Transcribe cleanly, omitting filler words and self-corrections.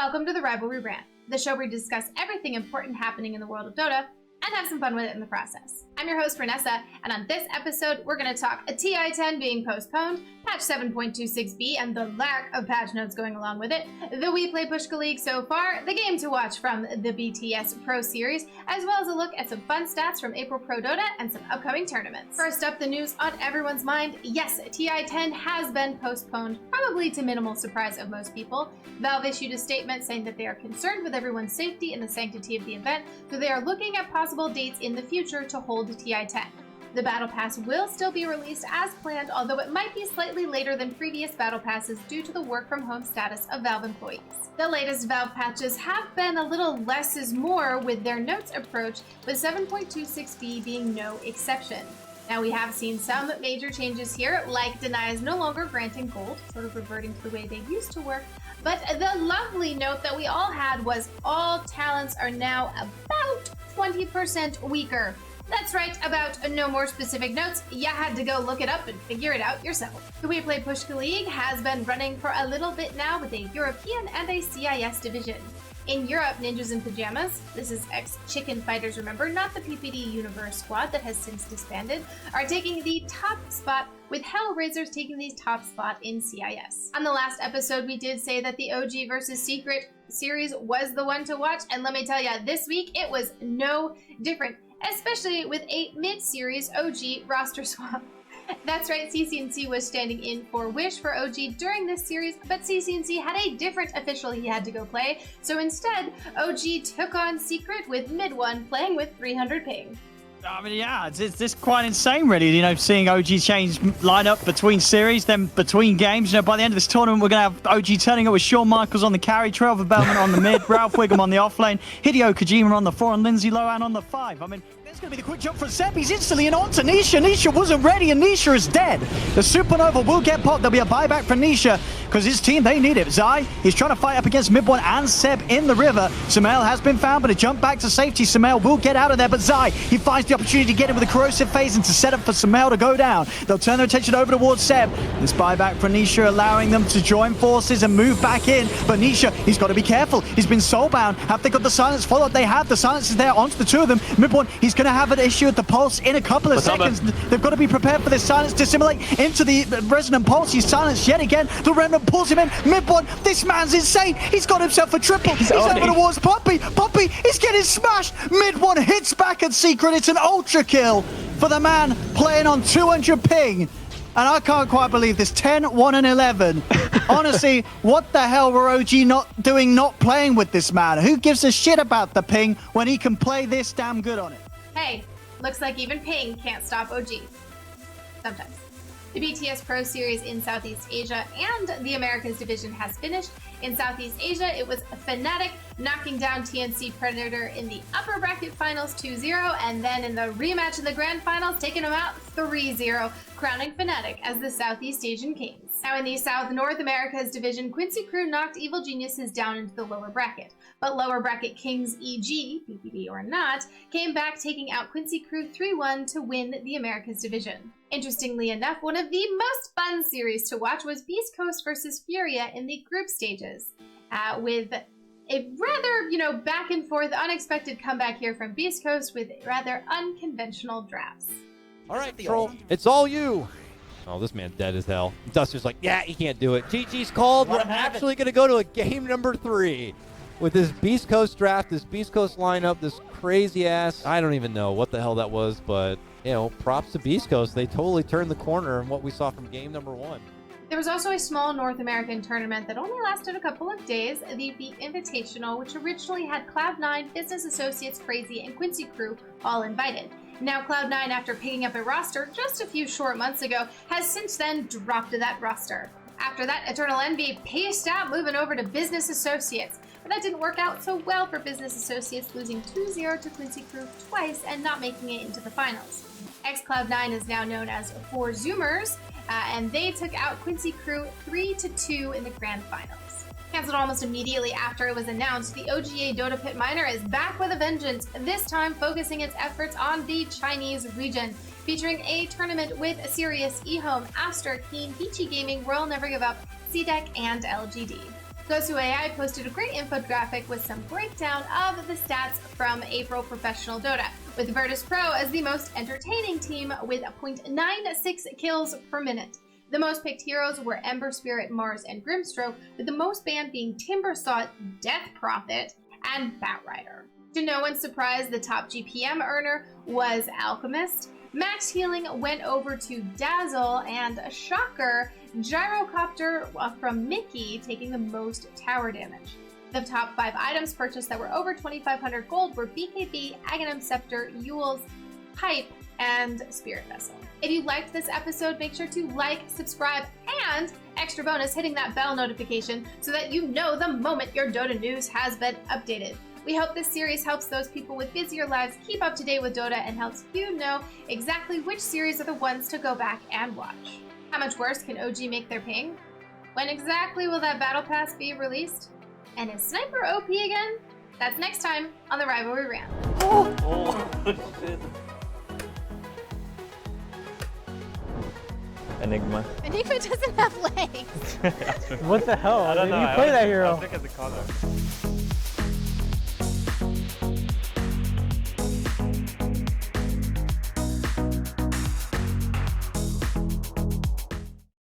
Welcome to the Rivalry Rant, the show where we discuss everything important happening in the world of Dota and have some fun with it in the process. I'm your host, Vanessa, and on this episode, we're going to talk a TI10 being postponed, patch 7.26b and the lack of patch notes going along with it, the WePlay Pushka League so far, the game to watch from the BTS Pro Series, as well as a look at some fun stats from April Pro Dota and some upcoming tournaments. First up, the news on everyone's mind. Yes, TI10 has been postponed, probably to minimal surprise of most people. Valve issued a statement saying that they are concerned with everyone's safety and the sanctity of the event, so they are looking at possible dates in the future to hold TI10. The Battle Pass will still be released as planned, although it might be slightly later than previous Battle Passes due to the work-from-home status of Valve employees. The latest Valve patches have been a little less is more with their notes approach, with 7.26b being no exception. Now, we have seen some major changes here, like Deny is no longer granting gold, sort of reverting to the way they used to work, but the lovely note that we all had was all talents are now about 20% weaker. That's right, about no more specific notes. You had to go look it up and figure it out yourself. The WePlay Pushka League has been running for a little bit now with a European and a CIS division. In Europe, Ninjas in Pajamas, this is ex-Chicken Fighters, remember, not the PPD Universe squad that has since disbanded, are taking the top spot, with Hellraisers taking the top spot in CIS. On the last episode, we did say that the OG versus Secret series was the one to watch, and let me tell ya, this week it was no different, especially with a mid-series OG roster swap. That's right, CCNC was standing in for Wish for OG during this series, but CCNC had a different official he had to go play, so instead, OG took on Secret with mid-1 playing with 300 ping. I mean, yeah, it's just quite insane, really, you know, seeing OG change lineup between series, then between games. You know, by the end of this tournament, we're going to have OG turning up with Shawn Michaels on the carry, Trevor Bellman on the mid, Ralph Wiggum on the offlane, Hideo Kojima on the 4, and Lindsay Lohan on the 5. I mean, it's going to be the quick jump from Seb. He's instantly in onto Nisha. Nisha wasn't ready, and Nisha is dead. The Supernova will get popped. There'll be a buyback for Nisha because his team, they need it. Zai, he's trying to fight up against Mid1 and Seb in the river. Sumail has been found, but a jump back to safety. Sumail will get out of there, but Zai, he finds the opportunity to get in with a corrosive phase and to set up for Sumail to go down. They'll turn their attention over towards Seb. This buyback for Nisha allowing them to join forces and move back in, but Nisha, he's got to be careful. He's been soulbound. Have they got the silence follow-up? They have. The silence is there onto the two of them. Mid1, he's going to have an issue at the pulse in a couple of seconds. They've got to be prepared for this silence to assimilate into the resonant pulse. He's silenced yet again. The remnant pulls him in. Mid1, this man's insane. He's got himself a triple. He's over towards Puppy. Puppy is getting smashed. Mid1 hits back at Secret. It's an ultra kill for the man playing on 200 ping. And I can't quite believe this. 10, 1, and 11. Honestly, what the hell were OG not doing, not playing with this man? Who gives a shit about the ping when he can play this damn good on it? Hey, looks like even ping can't stop OG. Sometimes. The BTS Pro Series in Southeast Asia and the Americas division has finished. In Southeast Asia, it was Fnatic knocking down TNC Predator in the upper bracket finals 2-0, and then in the rematch in the grand finals, taking them out 3-0, crowning Fnatic as the Southeast Asian Kings. Now in the South North Americas division, Quincy Crew knocked Evil Geniuses down into the lower bracket. But lower bracket Kings EG, PPD or not, came back taking out Quincy Crew 3-1 to win the Americas division. Interestingly enough, one of the most fun series to watch was Beast Coast versus Furia in the group stages, with a rather, back and forth, unexpected comeback here from Beast Coast with rather unconventional drafts. All right, Troll, it's all you. Oh, this man's dead as hell. Duster's like, yeah, he can't do it. GG's called. We're actually going to go to a game number 3 with this Beast Coast draft, this Beast Coast lineup, this crazy ass. I don't even know what the hell that was, but, props to Beast Coast. They totally turned the corner in what we saw from game number 1. There was also a small North American tournament that only lasted a couple of days, the Beat Invitational, which originally had Cloud9, Business Associates, Crazy, and Quincy Crew all invited. Now Cloud9, after picking up a roster just a few short months ago, has since then dropped that roster. After that, Eternal Envy paced out, moving over to Business Associates. But that didn't work out so well for Business Associates, losing 2-0 to Quincy Crew twice and not making it into the finals. Cloud9 is now known as 4 Zoomers, and they took out Quincy Crew 3-2 in the grand finals. Cancelled almost immediately after it was announced, the OGA DotaPit minor is back with a vengeance, this time focusing its efforts on the Chinese region, featuring a tournament with Sirius, eHome, Aster, Keen, Peachy Gaming, Royal Never Give Up, CDEC, and LGD. GOSU.AI posted a great infographic with some breakdown of the stats from April Professional Dota, with Virtus Pro as the most entertaining team with 0.96 kills per minute. The most picked heroes were Ember Spirit, Mars, and Grimstroke, with the most banned being Timbersaught, Death Prophet, and Batrider. To no one's surprise, the top GPM earner was Alchemist. Max healing went over to Dazzle, and a shocker, Gyrocopter from Mickey taking the most tower damage. The top 5 items purchased that were over 2,500 gold were BKB, Aghanim Scepter, Yule's, Pipe, and Spirit Vessel. If you liked this episode, make sure to like, subscribe, and extra bonus, hitting that bell notification so that you know the moment your Dota news has been updated. We hope this series helps those people with busier lives keep up to date with Dota and helps you know exactly which series are the ones to go back and watch. How much worse can OG make their ping? When exactly will that battle pass be released? And is Sniper OP again? That's next time on the Rivalry Rant. Oh, shit. Enigma. Enigma doesn't have legs. What the hell? I don't know. You play that hero. I was looking at the color.